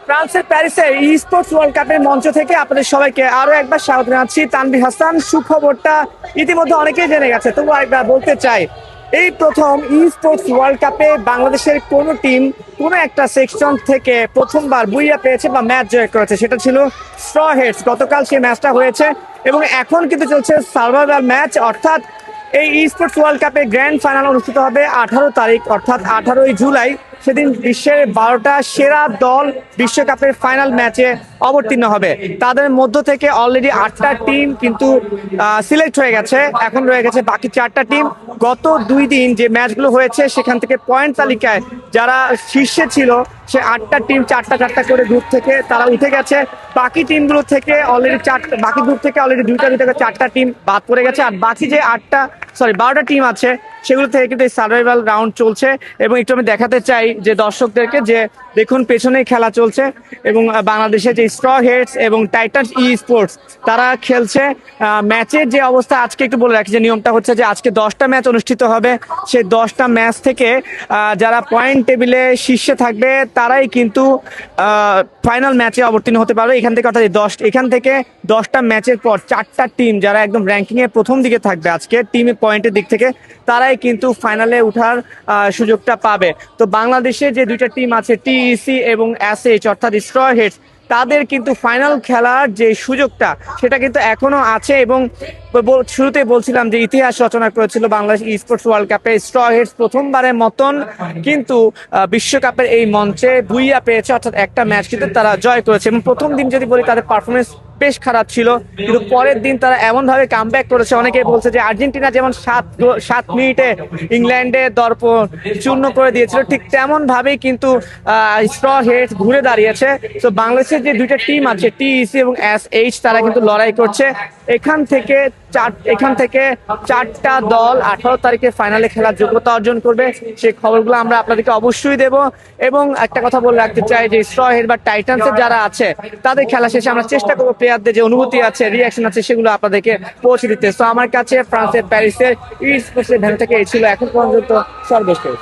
ফ্রান্সের প্যারিসে ই sports world কাপের মঞ্চ থেকে আপনাদের সবাইকে আরো একবার স্বাগত জানাচ্ছি। তানভীর হাসান। সুখবরটা ইতিমধ্যে অনেকেই জেনে গেছে, তবু একবার বলতে চাই, এই প্রথম ই স্পোর্টস ওয়ার্ল্ড কাপে বাংলাদেশের কোনো টিম কোনো একটা সেকশন থেকে প্রথমবার বুইয়া পেয়েছে বা ম্যাচ জয় করেছে, সেটা ছিল স্ট্র হেডস। গতকাল সেই ম্যাচটা হয়েছে এবং এখন কিন্তু চলছে সার্ভাইভাল ম্যাচ, অর্থাৎ এই ই স্পোর্টস ওয়ার্ল্ড কাপের গ্র্যান্ড ফাইনাল অনুষ্ঠিত হবে 18 তারিখ, অর্থাৎ 18ই জুলাই। সেদিন বিশ্বের 12টা সেরা দল বিশ্বকাপের ফাইনাল ম্যাচে অবতীর্ণ হবে। তাদের মধ্য থেকে অলরেডি 8টা টিম কিন্তু সিলেক্ট হয়ে গেছে। এখন রয়ে গেছে বাকি 4টা টিম। গত 2 দিন যে ম্যাচগুলো হয়েছে সেখান থেকে পয়েন্ট তালিকায় যারা শীর্ষে ছিল সে 8টা টিম 4টা করে গ্রুপ থেকে তারা উঠে গেছে। বাকি টিমগুলো থেকে অলরেডি বাকি গ্রুপ থেকে অলরেডি 4টা টিম বাদ পড়ে গেছে। আর বাকি যে 12টা টিম আছে সেগুলো থেকে কিন্তু এই সার্ভাইভাল রাউন্ড চলছে। এবং একটু আমি দেখাতে চাই যে দর্শকদেরকে, যে দেখুন পেছনেই খেলা চলছে এবং বাংলাদেশের যে স্ট্র হেডস এবং টাইটান্স ই স্পোর্টস তারা খেলছে। ম্যাচের যে অবস্থা আজকে একটু বলে রাখি, যে নিয়মটা হচ্ছে যে আজকে 10টা ম্যাচ অনুষ্ঠিত হবে। সেই 10টা ম্যাচ থেকে যারা পয়েন্ট টেবিলে শীর্ষে থাকবে তারাই কিন্তু ফাইনাল ম্যাচে অবতীর্ণ হতে পারবে। এখান থেকে অর্থাৎ এখান থেকে 10টা ম্যাচের পর 4টা টিম যারা একদম র্যাঙ্কিং এর প্রথম দিকে থাকবে আজকে টিমের পয়েন্টের দিক থেকে, তারাই কিন্তু ফাইনালে ওঠার সুযোগটা পাবে। তো বাংলাদেশের যে 2টা টিম আছে টিইসি এবং এসএইচ অর্থাৎ স্ট্র হেডস, তাদের কিন্তু ফাইনাল খেলার যে সুযোগটা সেটা কিন্তু এখনো আছে। এবং শুরুতে বলছিলাম যে ইতিহাস রচনা করেছিল বাংলাদেশ ই স্পোর্টস ওয়ার্ল্ড কাপে স্ট্র হেডস প্রথমবারের মতন কিন্তু বিশ্বকাপের এই মঞ্চে বুইয়া পেয়েছে, অর্থাৎ একটা ম্যাচ কিন্তু তারা জয় করেছে। এবং প্রথম দিন যদি বলি তাদের পারফরমেন্স বেশ খারাপ ছিল, কিন্তু পরের দিন তারা এমন ভাবে কামব্যাক করেছে, অনেকে বলছে যে আর্জেন্টিনা যেমন 7 মিনিটে ইংল্যান্ডে দর্পণ চূর্ণ করে দিয়েছিল, ঠিক তেমন ভাবেই কিন্তু স্ট্র হেডস ঘুরে দাঁড়িয়েছে। তো বাংলাদেশের যে 2টা টিম আছে টিইসি এবং এসএইচ, তারা কিন্তু লড়াই করছে। এখান থেকে 4টা দল 18 তারিখে ফাইনালে খেলার যোগ্যতা অর্জন করবে। সেই খবরগুলো আমরা আপনাদেরকে অবশ্যই দেব। এবং একটা কথা বলে রাখতে চাই যে স্ট্র হেড বা টাইটান্সের যারা আছে তাদের খেলা শেষে আমরা চেষ্টা করবো প্লেয়ারদের যে অনুভূতি আছে, রিয়াকশন আছে, সেগুলো আপনাদেরকে পৌঁছে দিতে। তো আমার কাছে ফ্রান্সের প্যারিসের ই স্পোর্টস ভেন্যু থেকে এই ছিল এখন পর্যন্ত সর্বশেষ।